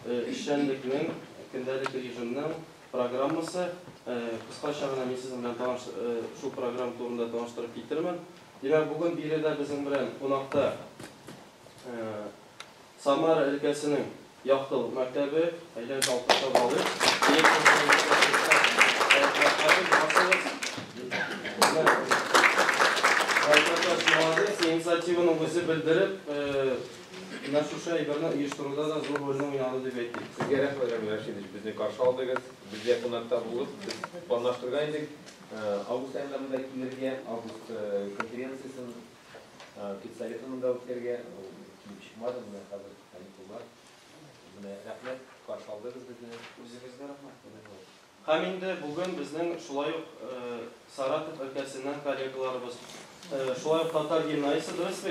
işçilikning gündəlik rejiminin programması. Kıskaça gana men sizin bilen şu program turunda tanıştırıp getirmen. Demek bugün bir de bizim bilen konakta Samara ülkesinin Yaktıl Mektebi Eylem Kalkış'a bağlı. İnisiyativini özü bildirip şu şeylerini uyuşturуда da zor rolünü oynadı diye bekliyoruz. Sizge rahmet ederim. Bizni karşı aldınız. Biz yakınlarda bulup planlaştırgaydık. Avgust ayında müdahillerge Avgust konferensiyasının Kitsaretinin da ötlerge çıkmadı mı hazır kanıtlar. Buna rahmet karşı aldınız bizni. Özünüzde rahmet. Haminde bugün bizden şulay Saratov ülkesinden kollegalarımız şulay Tatar gimnaziyası dürüst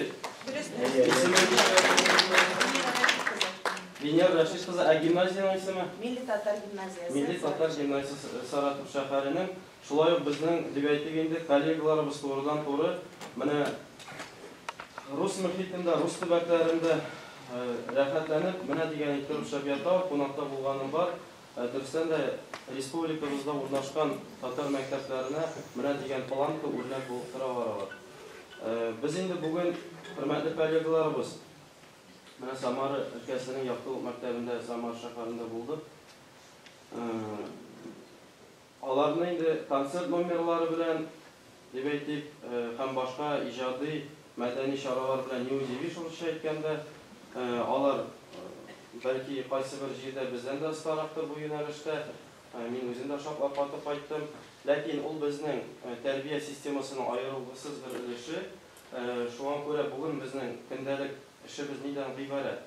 Vinyar Raşit kızı gimnaziyanın ismi? Milli Tatar Gimnaziyası. Milli Tatar Gimnaziyası Saratov şəhərinin şulay bizden dibeytiginde kollegalarımız doğrudan doğru Rus mühitinde, Rus tübəklərində rəxətlənib, mənə digən etdirib şəbiyyata var, qonaqda bulğanım var. Türkistan da Respublikamızda uğurlaşqan Tatar məktəblərinə mənə digən planka uğurlaq bulqıra var. Biz indi bugün hürmetli kollegalarımız Samara ülkesinin Yaktıl məktəbində, Samara şəhərində bulduq. Alarını indi konsert numaraları bilen debeytib, həm başqa icadi mədəni şaralar bilen New Division şəhətkəndə alar belki qaysı bir yerdə bizdən də ıstaraqdır bu yönəlişdə. Мен özümdə şaplap atıb aytdım. Lakin ol bizning tərbiyə sistemasının ayrılğısız bir ülüşü. Şu an görə bugün bizning gündəlik işimiz nidən ibarət?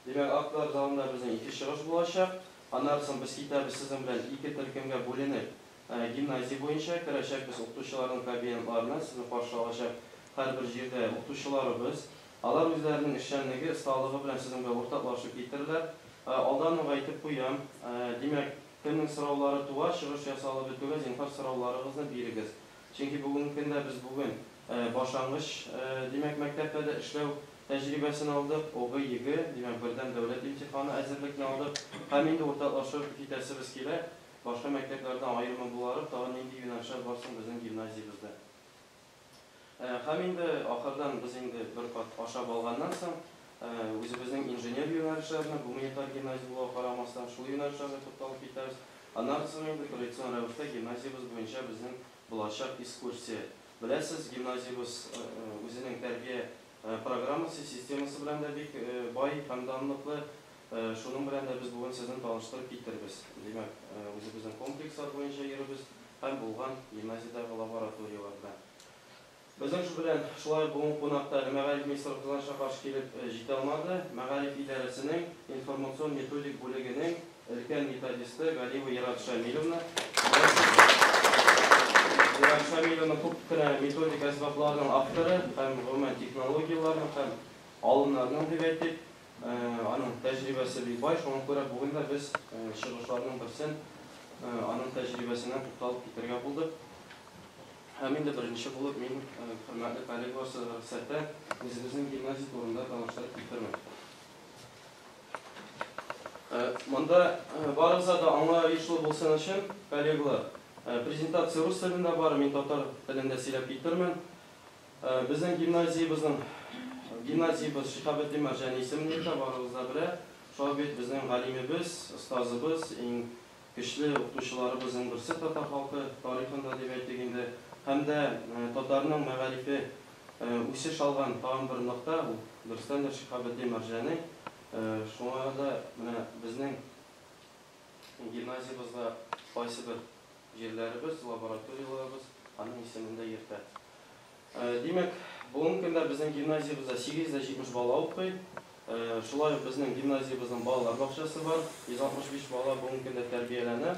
Demək, Aklar zalında bizning 2 шығыш bulacaq. Anarsan biz kitabı sizin bilen 2 türkümge bölünüp gimnaziya boyunca kirəcək biz oxutuşuların kabinetlarına sizni qarşı alacaq. Hər bir yerdə oxutuşularımız alar özlərinin işçənliği, ıstalığı bilen sizinle ortaklaşıp getirirler. Aldan aytıb qoyam. Demək, kimin sıravları tuva, шығыш yasalı bütüge zinhar sıravlarınızı birigiz. Çünkü bugün gündə biz bugün başlangıç demək məktəbdə işləv təcrübəsini aldıq. Oğu yığı, demək birdən dövlət imtihanı əzirlikini aldıq. Həmin də ortaklaşıb fitəsimiz kilə başqa məktəblərdən ayrımı bularıb, daha indi yönəlişlər varsın bizim gimnaziyamızda. Həmin də axırdan biz indi bir qat aşağı alğandan soň özümüzün injener yönəlişlərinə, humanitar gimnaziyalığa qaramasdan şul yönəlişlərinə toxtalıb getəriz. Ondan sonra indi kolleksion rəvişdə gimnaziyamız boyunca bizim bulacaq ekskursiya. Biləsiz, gimnaziyamız özünün tərbiyə programması, sistemasi bilan da bek boy, həm danlıqlı. Şunun bilan da biz bugün sizni tanıştırıb getiribіз. Demək, özümüzün komplekslar boyunca yerimiz həm bulğan gimnaziyadagi laboratoriyalar bilan. Bizning shu bilan shulay bugun qonaqda Мәгариф ministrligidan qarshi kelib jeta olmadi. Мәгариф idorasining informatsion metodik bo'ligining ulkan metodisti Galiyeva Yarat Shamilovna. Yarat Shamilovna ko'pgina metodik asboblarning avtori, ham umuman texnologiyalarning, ham olimlarning deb aytdik. Onun təcrübəsi boy, şuna görə bugün də biz çıxışlarının birsin onun təcrübəsindən tutalıb getirgə bulduq. Həmin də birinci bulub, men hürmetli kollegalar sizə rüxsətdə özümüzün gimnaziya turunda tanışdırıb getirmək. Manda barımıza da anlayışlı bolsan üçün, kollegalar, prezentasiya rus tilində var, men tatar tilində сөйләп getirmən. Bizning gimnaziyamız Şihabetli Mərcani isimli də barımızda bilə. Şuabet bizning galimimiz, ustazımız, eng güçlü oxutuşularımızın birisi Tatar xalqı tarixində deb aytdığında hem de Tatarның мәгарифе үсеш алган тагын bir нокта, дөрестән дә Şihabetli Mərcani. Шуңа да безнең гимназиябызда кайсы bir җирләребез, лабораторияларыбыз аның исемендә йөртә. Демәк, бүгенге көндә безнең гимназиябызда 870 бала укый. Шулай безнең гимназиябызның балалар бакчасы бар. 165 бала бүгенге көндә тәрбияләнә.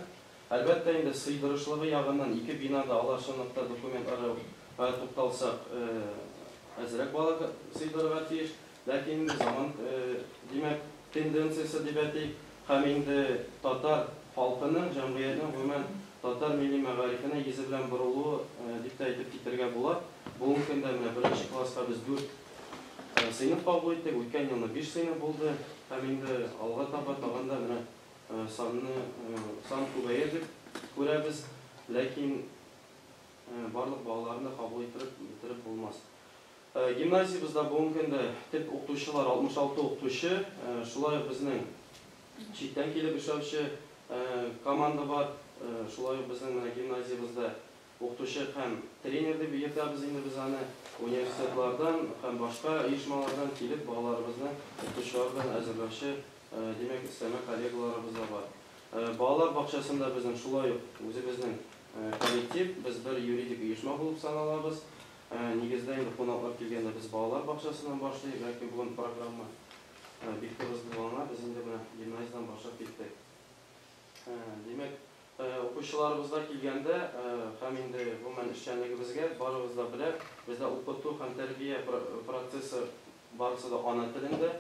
Әлбәттә инде сыйдырышлыгы ягыннан 2 бинада аларчынлыкта документлары тукталсак, әзрәк бала сыйдырырга тиеш. Ләкин заман демәк тенденциясе дип әйтик, һәм инде татар халкының, җәмгыятьнең гомумән татар милли мәгарифенә йөзе белән борылуы дип тә әйтеп китәргә була. Бүгенге көндә менә 1-нче класска без 4 сыйныф кабул иттек, үткән елны 5 сыйныф булды. Һәм инде алга таба тагында менә сан күбәйер дип күрәбез, ләкин барлык балаларны кабул иттереп булмас. Гимназиябызда бүгенге көндә төп укытучылар 66 укытучы, шулай ук безнең читтән килеп эшләүче команда бар, шулай ук безнең менә гимназиябызда укытучы һәм тренер дип йөртәбез инде без аны университетлардан һәм башка оешмалардан килеп балаларыбызны укытучылар белән әзерләүче, димәк, өстәмә коллегаларыбыз да бар. Балалар бакчасында безнең шулай ук үзебезнең коллектив, без бер юридик оешма булып саналабыз. Нигездә инде кунаклар килгәндә без балалар бакчасыннан башлыйк, ләкин бүген программа бик тырыс булганда без инде менә гимназиядан башлап киттек. Димәк, укучыларыбызга килгәндә һәм инде гомумән эшчәнлегебезгә барыбыз да беләк, бездә укыту һәм тәрбия процессы барысы да ана телендә.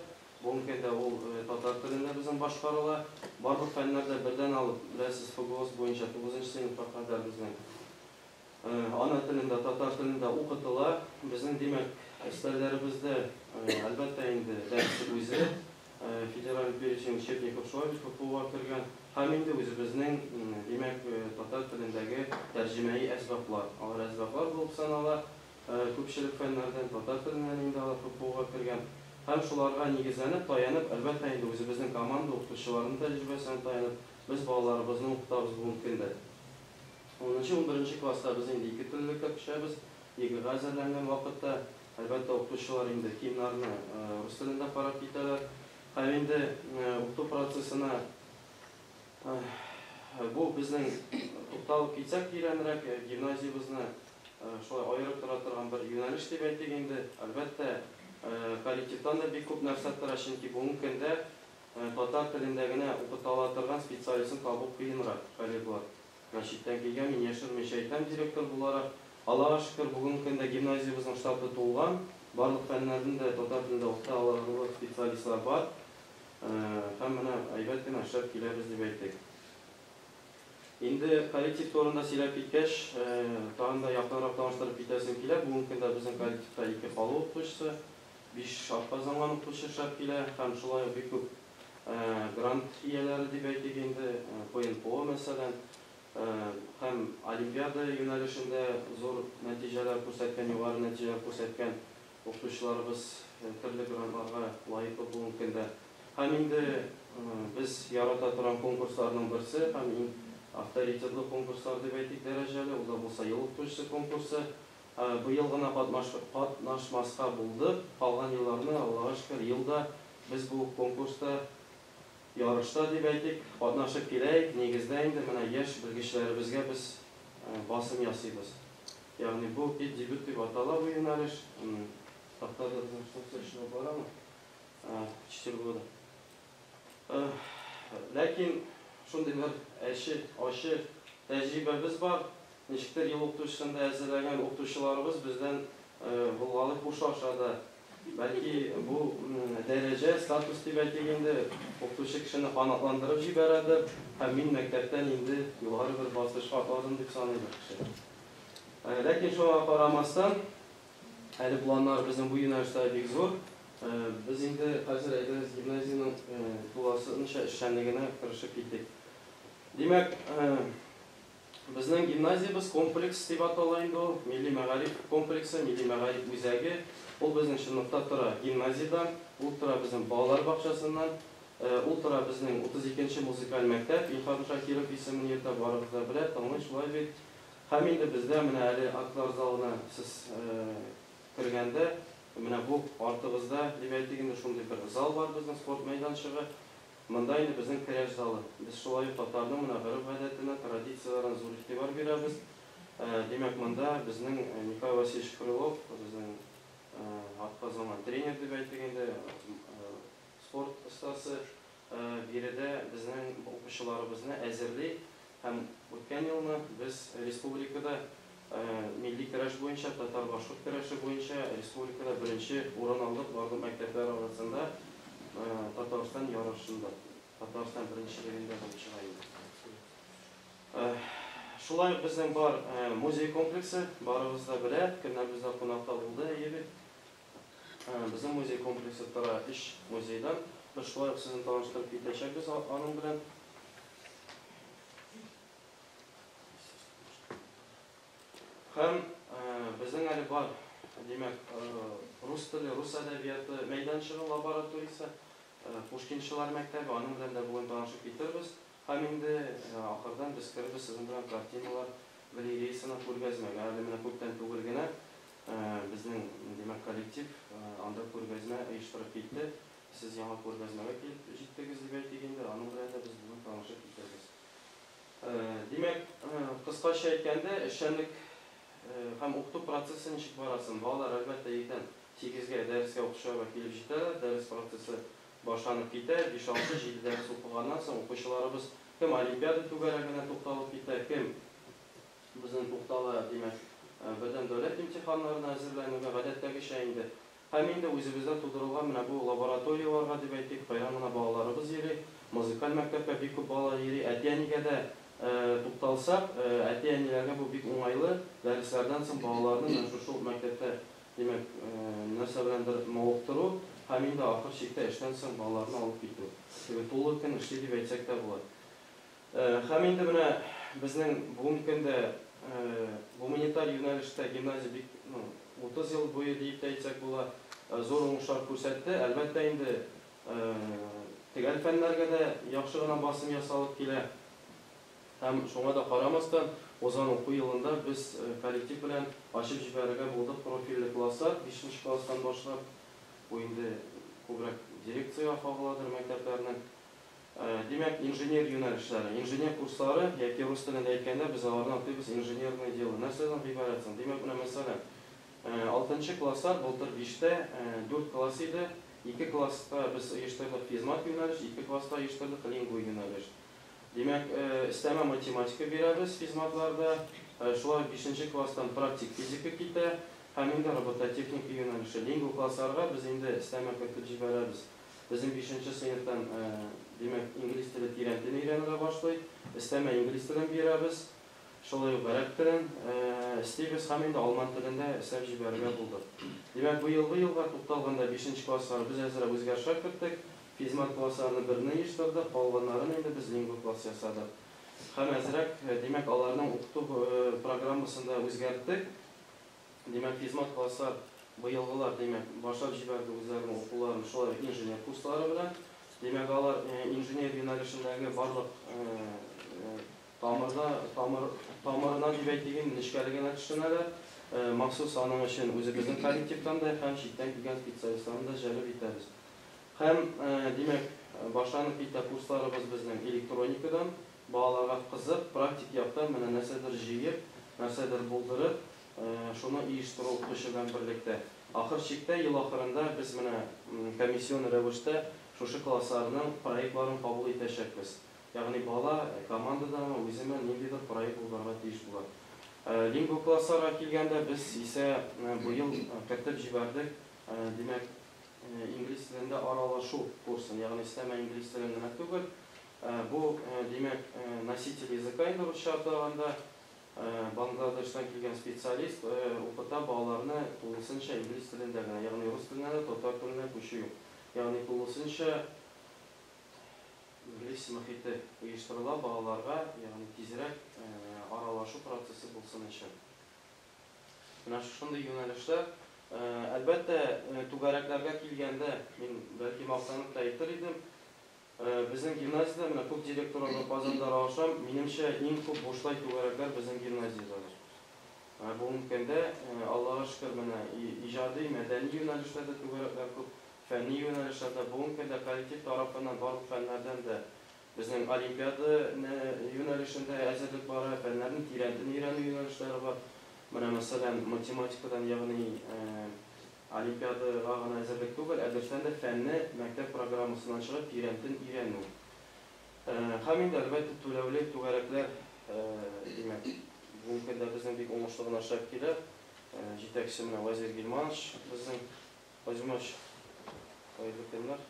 Бүгенге көндә ул татар телендә безнең башкарыла. Барлык фәннәрдә бердән алып, беләсез, ФГОС буенча 9нчы сыйныфка кадәр безнең ана телендә, татар телендә укытыла. Безнең димәк, өстәлләребездә әлбәттә инде дәресе үзе федераль перечень учебников шулай КФУга кергән. Һәм инде үзебезнең димәк татар телендәге тәрҗемәи әсбаплар, алар әсбаплар булып санала. Күпчелек фәннәрдән татар теленнән инде алар КФУга кергән. Һәм шуларга нигезләнеп, таянып, әлбәттә инде үзебезнең команда укытучыларының тәҗрибәсенә таянып, без балаларыбызны укытабыз бүгенге көндә. 10-11 класста без инде ике теллеккә күчәбез. Игегә әзерләнгән вакытта, әлбәттә укытучылар инде киемнәрне рус телендә карап китәләр. Һәм инде укыту процессына бу безнең тукталып китсәк тирәнрәк, гимназиябызны шулай аерып тора торган бер юнәлеш дип әйтик инде. Әлбәттә, коллективтан да бик күп нәрсә тора, чөнки бүгенге көндә татар телендә генә укытыла торган специалистны табып кыенрак, коллегалар. Читтән килгән, мин яшермичә әйтәм, директор буларак, Аллага шөкер, бүгенге көндә гимназиябызның штаты тулган, барлык фәннәрдән дә татар телендә укыта алырлык специалистлар бар. Һәм менә әйбәт кенә эшләп киләбез дип әйтик. Инде коллектив турында сөйләп киткәч, тагын да якынрак таныштырып китәсем килә. Бүгенге көндә безнең коллективта 2 халык укытучысы, 5 атказанган укытучы эшләп килә, һәм шулай ук бик күп грант ияләре дип әйтик инде, ПНПО мәсәлән, һәм олимпиада юнәлешендә зур нәтиҗәләр күрсәткән, югары нәтиҗәләр күрсәткән укытучыларыбыз төрле грантларга лаеклы бүгенге көндә. Һәм инде без ярата торган конкурсларның берсе, һәм иң авторитетлы конкурслар дип әйтик дәрәҗәле, ул да булса ел укытучысы конкурсы. Быел гына катнашмаска булды. Калган елларны, Аллага шөкер, елда без бу конкурста ярышта дип әйтик, катнашып киләйек. Нигездә инде менә яшь белгечләребезгә без басым ясыйбыз. Ягъни бу дебют дип атала бу юнәлеш. Тактада сөйләшеп барамы? 4 года. Ләкин шундый бер ачы тәҗрибәбез бар. Ничектер ел укытучысында әзерләгән укытучыларыбыз бездән булганы кушашада. Бәлки бу дәрәҗә, статус дип әйтик инде, укытучы кешене канатландырып җибәрәдер, һәм мин мәктәптән инде югары бер басышка атладым дип саныйм кеше. Ләкин шуңа карамастан, әле планнар безнең бу юнәлештә бик зур. Без инде хәзер әйдәбез гимназияның тулысынча эшчәнлегенә керешеп киттек. Димәк, безнең гимназиябыз комплекс дип атала инде ул, милли мәгариф комплексы, милли мәгариф үзәге. Ул безнең сыйныфта тора гимназиядан, ул тора безнең балалар бакчасыннан, ул тора безнең 32нче музыкаль мәктәп, Илһам Шакиров исемен йөртә, барыбыз да белә, таңлый шулай бит. Һәм инде бездә менә әле актлар залына сез кергәндә, менә бу артыбызда дип әйтик инде шундый бер зал бар безнең спорт мәйданчыгы. Монда инде безнең көрәш залы. Без шулай ук татарның менә гореф-гадәтенә, традицияләренә зур игътибар бирәбез. Димәк, монда безнең Николай Васильевич Крылов, безнең атказанган тренер дип әйтик инде, спорт остасы, биредә безнең укучыларыбызны әзерли. Һәм үткән елны без республикада милли көрәш буенча, татар-башкорт көрәше буенча республикада беренче урын алдык барлык мәктәпләр арасында. Татарстан ярышында, Татарстан беренчелегендә чыга. Шулай безнең бар музей комплексы, барыбыз да белә, көннәребездә кунакта булды, әйе. Безнең музей комплексы тора 3 музейдан. Без шулай сезне таныштырып китәчәкбез аның белән. Һәм безнең әле бар, димәк, рус теле, рус әдәбияты мәйданчыгы лабораториясе, Пушкинчылар мәктәбе, аның белән дә бүген танышып китербез. Һәм инде ахырдан без керебез сезнең белән картиналар галереясына күргәзмәгә. Әле менә күптән түгел генә безнең димәк коллектив анда күргәзмә оештырып китте. Сез яңа күргәзмәгә килеп җиттегез дип әйтик инде, аның белән дә без бүген танышып китербез. Димәк, кыскача әйткәндә, эшчәнлек һәм укыту процессы ничек барасын? Балалар әлбәттә 8-гә дәрескә укышырга килеп җитәләр, дәрес процессы башланып китә, 5-6-7 дәрес укыганнан соң укучыларыбыз кем олимпиада түгәрәгенә тукталып китә, кем безнең туктала, димәк, бердәм дәүләт имтиханнарына әзерләнүгә гадәттәгечә инде. Һәм инде үзебездә тудырылган менә бу лабораторияларга дип әйтик, кайран гына балаларыбыз йөри, музыкаль мәктәпкә бик күп бала йөри, әти-әнигә дә тукталсак, әти-әниләргә бу бик уңайлы, дәресләрдән соң балаларны шушы мәктәптә, димәк, нәрсә беләндер мавыктыру, һәм инде ахыр чиктә эштән соң балаларны алып китү. Тулы көн эшли дип әйтсәк тә була. Һәм инде менә безнең бүгенге көндә гуманитар юнәлештә гимназия бик 30 ел буе дип әйтсәк була, зур уңышлар күрсәтте. Әлбәттә инде төгәл фәннәргә дә яхшы гына басым ясалып килә. Һәм шуңа да карамастан, узган уку елында без коллектив белән ачып җибәрергә булдык профильле класслар 5-нче класстан башлап. Бу инде күбрәк дирекциягә кагыладыр мәктәпләрнең. Димәк, инженер юнәлешләре, инженер курслары, яки рус телендә әйткәндә, без аларны атыйбыз инженерное дело. Нәрсәдән гыйбарәт соң? Димәк, менә мәсәлән, 6-нчы класслар былтыр 5-тә 4 класс иде. 2 класста без оештырдык физмат юнәлеш, 2 класста оештырдык лингва юнәлеш. Димәк, өстәмә математика бирәбез физматларда. Шулай 5-нче класстан практик физика китә. Һәм инде робототехника юнәлеше. Лингва классларга без инде өстәмә кертеп җибәрәбез. Безнең 5-нче сыйныфтан, димәк, инглиз теле тирән телен өйрәнергә башлый. Өстәмә инглиз телен бирәбез. Шулай ук гарәп телен өстибез һәм инде алман телендә өстәп җибәрергә булдык. Димәк, бу елга тукталганда 5-нче класслар без әзрәк үзгәрешләр керттек. Физмат классларны берне оештырдык, калганнарын инде без лингва класс ясадык. Һәм әзрәк, димәк, аларның укыту программасында үзгәрттек. Димәк, физмат класслар быелгылар, димәк, башлап җибәрде үзләренең укуларын шулай инженер курслары белән. Димәк, алар инженер юнәлешендәге барлык тамырына дип әйтик, нечкәлегенә төшенәләр. Махсус аның өчен үзебезнең коллективтан да һәм читтән килгән специалистларны да җәлеп итәбез. Һәм, димәк, башланып китә курсларыбыз безнең электроникадан, балаларга кызык, практик яктан менә нәрсәдер җыеп, нәрсәдер булдырып, шуны оештыру укытучы белән берлектә. Ахыр чиктә, ел ахырында без менә комиссион рәвештә шушы классларның проектларын кабул итәчәкбез. Ягъни бала командадамы, үземе ниндидер проект булдырырга тиеш була. Лингва классларга килгәндә без исә бу ел кертеп җибәрдек, димәк, инглиз телендә аралашу курсын, ягъни өстәмә инглиз телен генә түгел. Бу, димәк, носитель языка инде русча атаганда Бангладештан килгән специалист укыта балаларны тулысынча инглиз телендә генә, ягъни рус теленә дә, татар теленә күчү. Ягъни тулысынча инглиз мөхите оештырыла балаларга, ягъни тизрәк аралашу процессы булсын өчен. Менә шундый юнәлешләр. Әлбәттә, түгәрәкләргә килгәндә, мин бәлки мактанып та әйтер идем, безнең гимназиядә менә күп директорларга Казанда аралашам, минемчә иң күп бушлай түгәрәкләр безнең гимназиядәдер. Бүгенге көндә, Аллага шөкер, менә иҗади, мәдәни юнәлешләрдә түгәрәкләр күп, фәнни юнәлешләрдә бүгенге көндә коллектив тарафыннан барлык фәннәрдән дә безнең олимпиада юнәлешендә әзерлек бара, фәннәрнең тирән телен өйрәнү юнәлешләре бар. Менә мәсәлән, математикадан, ягъни олимпиадага гына әзерлек түгел, әдерстән дә фәнне мәктәп программасыннан чыгып тирән телен өйрәнү. Һәм инде әлбәттә түләүле түгәрәкләр, димәк, бүгенге көндә безнең бик уңышлы гына эшләп килә. Җитәкчесе менә Вазир Гилманович, безнең Вазимович, хәерле көннәр.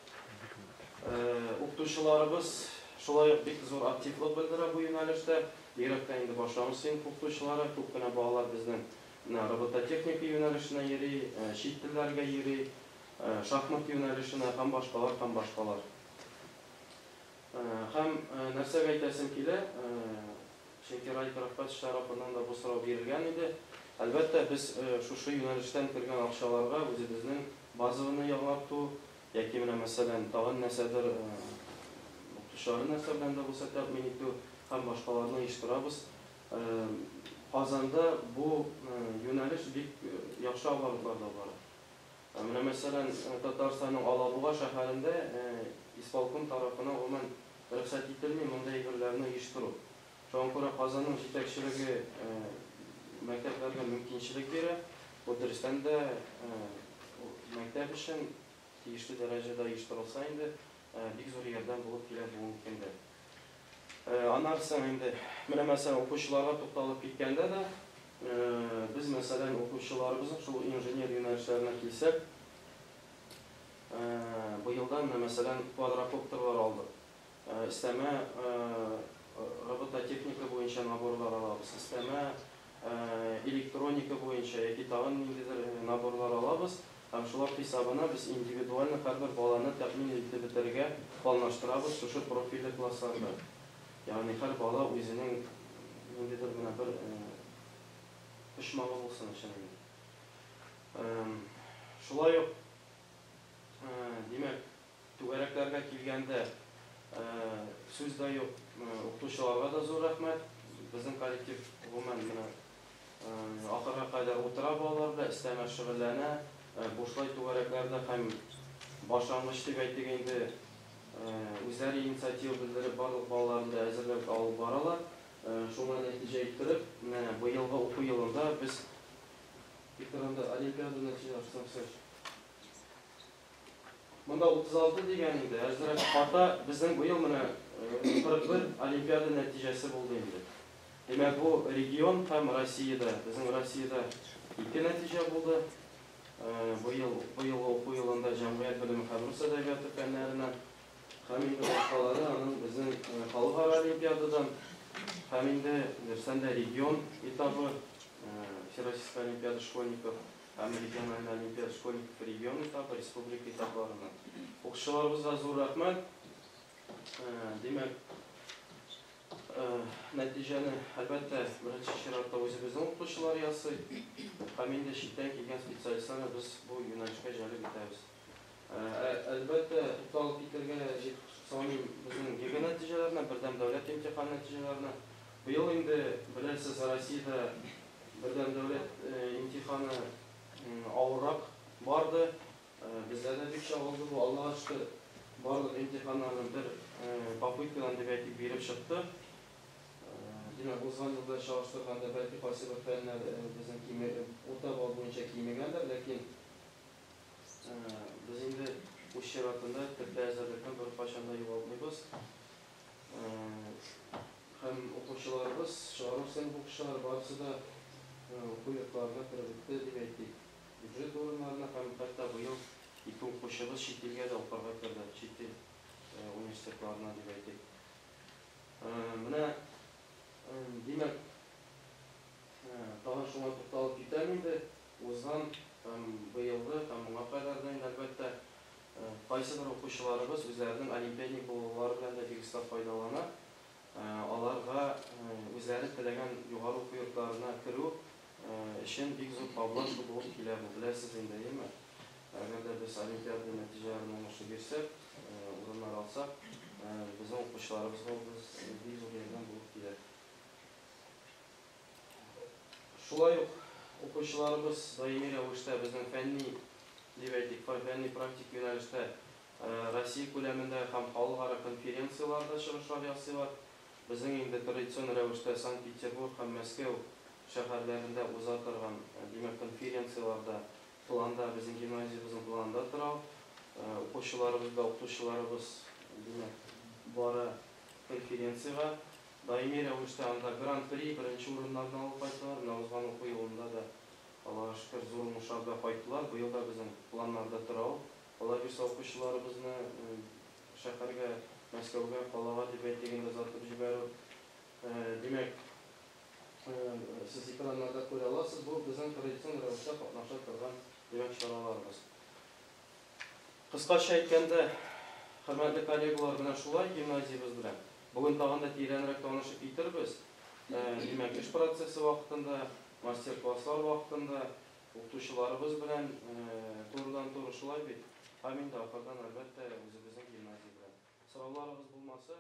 Укытучыларыбыз шулай ук бик зур активлык белдерә бу юнәлештә. Директор инде башлангыч сыйныф укытучылары, күп кенә балалар безнең робототехника юнәлешенә йөри, чит телләргә йөри, шахмат юнәлешенә һәм башкалар. Һәм нәрсәгә әйтәсем килә, чөнки Райков тарафыннан да бу сорау бирелгән иде. Әлбәттә, без шушы юнәлештән кергән акчаларга үзебезнең базовыйны яңарту, яки менә мәсәлән, тагын нәрсәдер укытучылар нәрсә белән дә булса тәэмин итү һәм башкаларны оештырабыз. Казанда бу юнәлеш бик яхшы алырларда бар. Менә мәсәлән, Татарстанның Алабуга шәһәрендә исполком тарафынан гомумән рөхсәт ителми мондай әйберләрне оештыру. Шуңа күрә Казанның җитәкчелеге мәктәпләргә мөмкинчелек бирә. Бу дөрестән дә мәктәп өчен тиешле дәрәҗәдә оештырылса инде бик зур ярдәм булып килә бу мөмкиндә. Аннан соң инде менә мәсәлән укучыларга тукталып киткәндә дә biz мәсәлән укучыларыбызның шул инженер юнәлешләренә килсәк, бу елда мәсәлән квадрокоптерлар алдык. Өстәмә робототехника буенча наборлар алабыз. Өстәмә электроника буенча яки тагын ниндидер наборлар алабыз. Һәм шулар хисабына без индивидуаль һәрбер баланы тәэмин итеп бетерергә планлаштырабыз шушы профильле классларда. Ягъни һәр бала үзенең ниндидер генә бер пешмагы булсын өчен. Шулай ук димәк, түгәрәкләргә килгәндә сүз дә юк, укытучыларга да зур рәхмәт. Безнең коллектив гомумән менә ахырга кадәр утыра балалар белән өстәмә шөгыльләнә. Бушлай түгәрәкләрдә һәм башлангыч дип әйтик инде үзләре инициатива белдереп барлык балаларны да әзерләп алып баралар. Шуңа нәтиҗә иттереп, менә бу елгы уку елында без экранда олимпиада нәтиҗәләрен сөйләшәбез. Монда 36 дигән инде, әзрәк хата безнең бу ел менә 41 олимпиада нәтиҗәсе булды инде. Димәк, бу регион һәм Россиядә, безнең Россиядә 2 нәтиҗә булды. Бу ел уку елында җәмгыять белеме һәм рус әдәбияты фәннәренә һәм инде башкалары аның безнең халыкара олимпиададан һәм инде дөрестән дә регион этабы, Всероссийская олимпиада школьников һәм региональная олимпиада школьников регион этабы, республика этапларына. Укытучыларыбызга зур рәхмәт. Димәк, нәтиҗәне әлбәттә беренче чиратта үзебезнең укытучылар ясый. Һәм инде читтән килгән специалистларны без бу юнәлешкә җәлеп итәбез. Әлбәттә, тукталып китәргә саныйм безнең егы нәтиҗәләренә, бердәм дәүләт имтихан нәтиҗәләренә. Быел инде беләсез, Россиядә бердәм дәүләт имтиханы авыррак барды. Бездә дә бик чагылды бу. Аллага шөкер, барлык имтиханнарны бер попыткадан дип әйтеп биреп чыкты. Димәк, узган елда чагыштырганда бәлки кайсы бер фәннәр безнең урта балл буенча кимегәндер, ләкин biz инде үз чиратында төрле әзерлекне беркайчан да югалтмыйбыз. Һәм укучыларыбыз, чыгару сыйныф укучылары барысы да уку йортларына кереп бетте дип әйтик. Бюджет урыннарына һәм хәтта быел 2 укучыбыз чит илгә дә укырга керде, чит ил университетларына дип әйтик. Менә димәк, тагын шуңа тукталып китәм инде. Узган быелгы һәм моңа кадәр дә әлбәттә кайсыдыр укучыларыбыз үзләренең олимпиадник булулары белән дә бик исәп файдалана. Аларга үзләре теләгән югары уку йортларына керү өчен бик зур таблаш булып килә. Беләсез инде, әйеме? Әгәр дә без олимпиада нәтиҗәләрен уңышлы бирсәк, урыннар алсак, безнең укучыларыбызга бик зур ярдәм булып килә. Шулай ук укучыларыбыз даими рәвештә безнең фәнни дип әйтик, фәнни практик юнәлештә Россия күләмендә һәм халыкара конференцияларда чыгышлар ясыйлар. Безнең инде традицион рәвештә Санкт-Петербург һәм Мәскәү шәһәрләрендә уза торган димәк конференцияларда планда безнең гимназиябызның планында тора. Укучыларыбыз да укытучыларыбыз димәк бара конференцияга. Даими рәвештә анда гран-при беренче урыннарны алып кайттылар. Узган уку елында да Аллага шөкер зур уңышларга кайттылар. Быел да безнең планнарда тора. Алар бирсә укучыларыбызны шәһәргә, Мәскәүгә, калага дип әйтгәндә озатып җибәрү. Димәк, сез экраннарда күрә аласыз, бу безнең традицион рәвештә катнаша торган димәк чараларыбыз. Кыскача әйткәндә, хөрмәтле коллегалар, менә шулай гимназиябыз белән бүген тагын да тирәнрәк танышып китербез. Димәк, эш процессы вакытында мастер-класслар вакытында укытучыларыбыз белән турыдан-туры шулай бит. Һәм инде ахырдан әлбәттә үзебезнең гимназия белән. Сорауларыгыз булмаса,